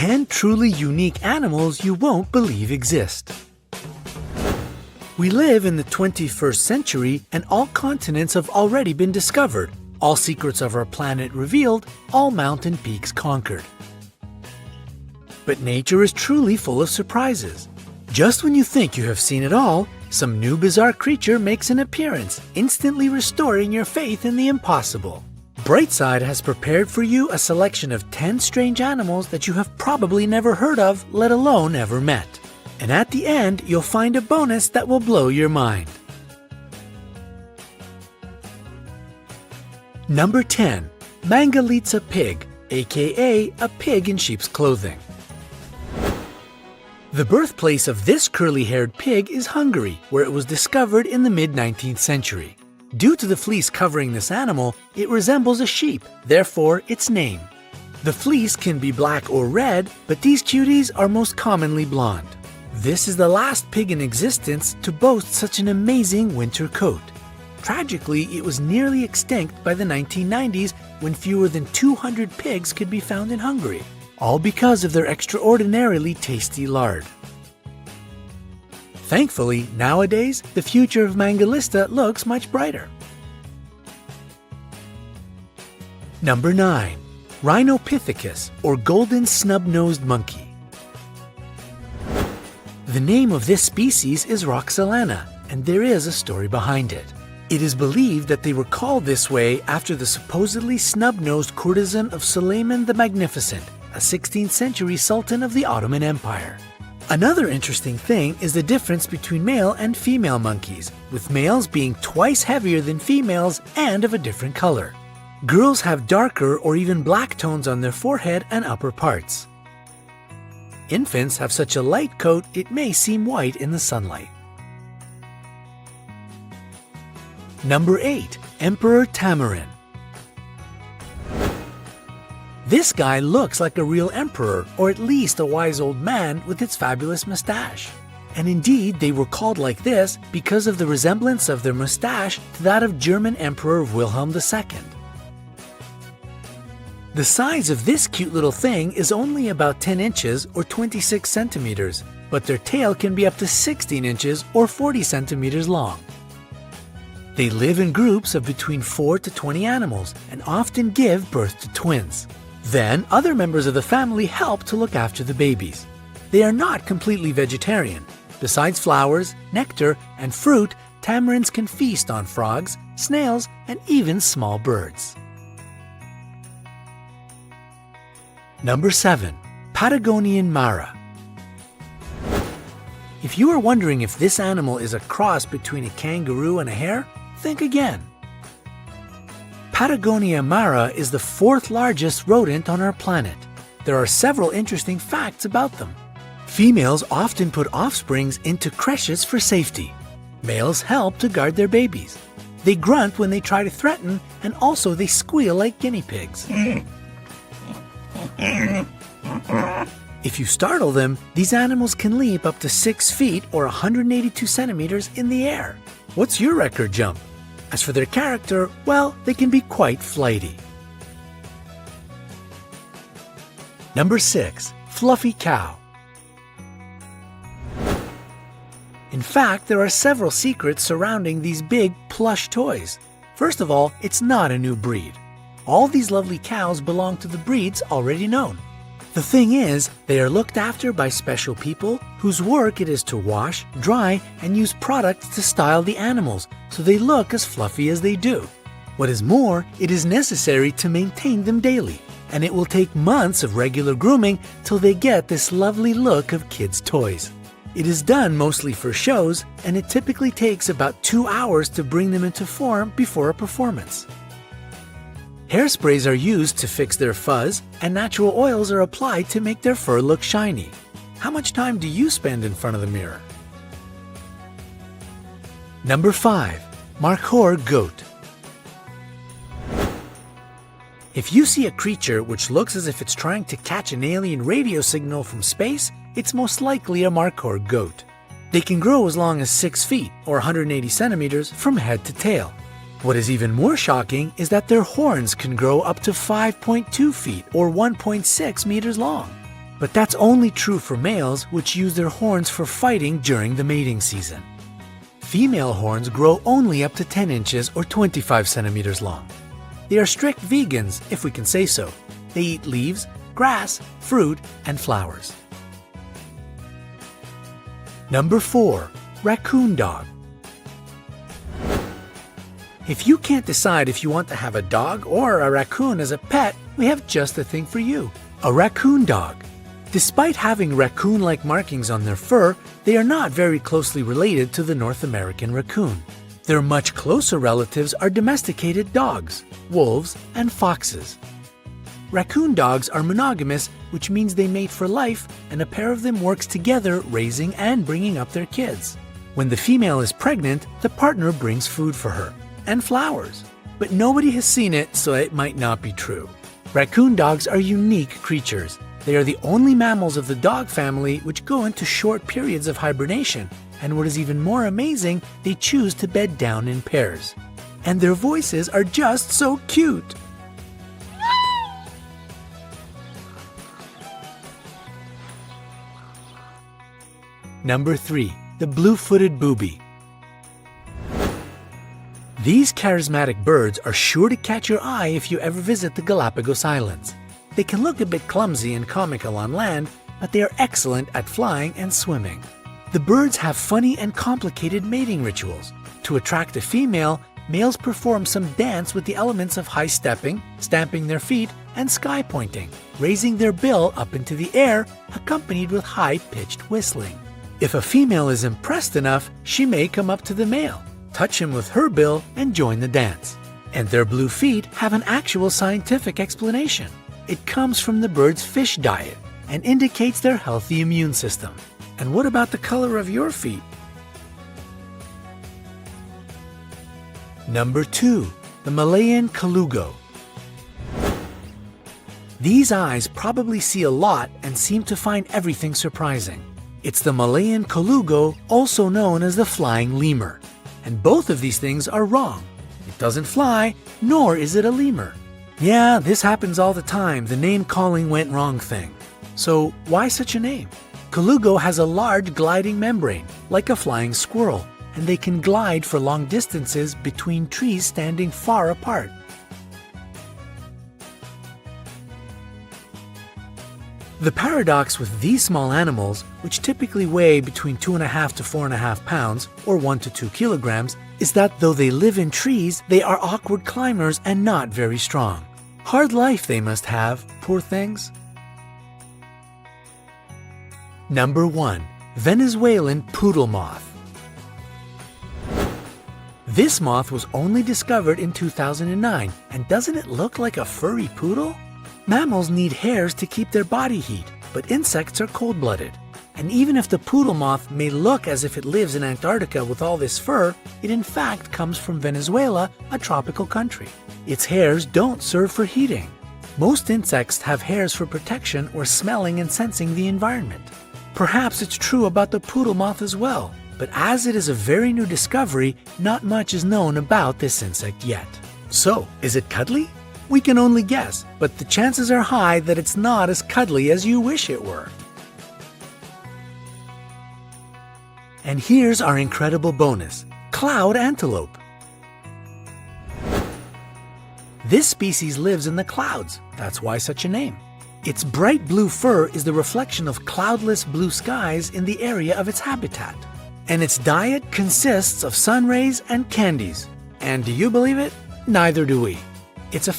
10 truly unique animals you won't believe exist. We live in the 21st century and all continents have already been discovered, all secrets of our planet revealed, all mountain peaks conquered. But nature is truly full of surprises. Just when you think you have seen it all, some new bizarre creature makes an appearance, instantly restoring your faith in the impossible. Brightside has prepared for you a selection of 10 strange animals that you have probably never heard of, let alone ever met. And at the end, you'll find a bonus that will blow your mind. Number 10. Mangalitsa pig, aka a pig in sheep's clothing. The birthplace of this curly-haired pig is Hungary, where it was discovered in the mid-19th century. Due to the fleece covering this animal, it resembles a sheep, therefore its name. The fleece can be black or red, but these cuties are most commonly blonde. This is the last pig in existence to boast such an amazing winter coat. Tragically, it was nearly extinct by the 1990s when fewer than 200 pigs could be found in Hungary, all because of their extraordinarily tasty lard. Thankfully, nowadays, the future of Mangalitsa looks much brighter. Number 9. Rhinopithecus, or golden snub-nosed monkey. The name of this species is Roxolana, and there is a story behind it. It is believed that they were called this way after the supposedly snub-nosed courtesan of Suleiman the Magnificent, a 16th century sultan of the Ottoman Empire. Another interesting thing is the difference between male and female monkeys, with males being twice heavier than females and of a different color. Girls have darker or even black tones on their forehead and upper parts. Infants have such a light coat it may seem white in the sunlight. Number 8. Emperor Tamarin. This guy looks like a real emperor, or at least a wise old man with its fabulous mustache. And indeed, they were called like this because of the resemblance of their mustache to that of German Emperor Wilhelm II. The size of this cute little thing is only about 10 inches or 26 centimeters, but their tail can be up to 16 inches or 40 centimeters long. They live in groups of between 4 to 20 animals and often give birth to twins. Then, other members of the family help to look after the babies. They are not completely vegetarian. Besides flowers, nectar, and fruit, tamarins can feast on frogs, snails, and even small birds. Number 7. Patagonian Mara. If you are wondering if this animal is a cross between a kangaroo and a hare, think again. Patagonia Mara is the 4th largest rodent on our planet. There are several interesting facts about them. Females often put offsprings into creches for safety. Males help to guard their babies. They grunt when they try to threaten, and also they squeal like guinea pigs. If you startle them, these animals can leap up to 6 feet or 182 centimeters in the air. What's your record jump? As for their character, well, they can be quite flighty. Number 6. Fluffy cow. In fact, there are several secrets surrounding these big, plush toys. First of all, it's not a new breed. All these lovely cows belong to the breeds already known. The thing is, they are looked after by special people whose work it is to wash, dry, and use products to style the animals so they look as fluffy as they do. What is more, it is necessary to maintain them daily, and it will take months of regular grooming till they get this lovely look of kids' toys. It is done mostly for shows, and it typically takes about 2 hours to bring them into form before a performance. Hairsprays are used to fix their fuzz, and natural oils are applied to make their fur look shiny. How much time do you spend in front of the mirror? Number 5. Markhor goat. If you see a creature which looks as if it's trying to catch an alien radio signal from space, it's most likely a Markhor goat. They can grow as long as 6 feet or 180 centimeters from head to tail. What is even more shocking is that their horns can grow up to 5.2 feet or 1.6 meters long. But that's only true for males, which use their horns for fighting during the mating season. Female horns grow only up to 10 inches or 25 centimeters long. They are strict vegans, if we can say so. They eat leaves, grass, fruit, and flowers. Number 4. Raccoon dog. If you can't decide if you want to have a dog or a raccoon as a pet, we have just the thing for you. A raccoon dog. Despite having raccoon-like markings on their fur, they are not very closely related to the North American raccoon. Their much closer relatives are domesticated dogs, wolves, and foxes. Raccoon dogs are monogamous, which means they mate for life, and a pair of them works together raising and bringing up their kids. When the female is pregnant, the partner brings food for her, and flowers. But nobody has seen it, so it might not be true. Raccoon dogs are unique creatures. They are the only mammals of the dog family which go into short periods of hibernation, and what is even more amazing, they choose to bed down in pairs. And their voices are just so cute! Number 3. The blue-footed booby. These charismatic birds are sure to catch your eye if you ever visit the Galapagos Islands. They can look a bit clumsy and comical on land, but they are excellent at flying and swimming. The birds have funny and complicated mating rituals. To attract a female, males perform some dance with the elements of high stepping, stamping their feet, and sky pointing, raising their bill up into the air, accompanied with high-pitched whistling. If a female is impressed enough, she may come up to the male, touch him with her bill, and join the dance. And their blue feet have an actual scientific explanation. It comes from the bird's fish diet and indicates their healthy immune system. And what about the color of your feet? Number 2. The Malayan Colugo. These eyes probably see a lot and seem to find everything surprising. It's the Malayan Colugo, also known as the flying lemur. And both of these things are wrong. It doesn't fly, nor is it a lemur. Yeah, this happens all the time, the name calling went wrong thing. So why such a name? Colugo has a large gliding membrane, like a flying squirrel, and they can glide for long distances between trees standing far apart. The paradox with these small animals, which typically weigh between 2.5 to 4.5 pounds, or 1 to 2 kilograms, is that though they live in trees, they are awkward climbers and not very strong. Hard life they must have, poor things. Number 1. Venezuelan poodle moth. This moth was only discovered in 2009, and doesn't it look like a furry poodle? Mammals need hairs to keep their body heat, but insects are cold-blooded. And even if the poodle moth may look as if it lives in Antarctica with all this fur, it in fact comes from Venezuela, a tropical country. Its hairs don't serve for heating. Most insects have hairs for protection or smelling and sensing the environment. Perhaps it's true about the poodle moth as well, but as it is a very new discovery, not much is known about this insect yet. So, is it cuddly? We can only guess, but the chances are high that it's not as cuddly as you wish it were. And here's our incredible bonus, cloud antelope. This species lives in the clouds, that's why such a name. Its bright blue fur is the reflection of cloudless blue skies in the area of its habitat. And its diet consists of sun rays and candies. And do you believe it? Neither do we. It's a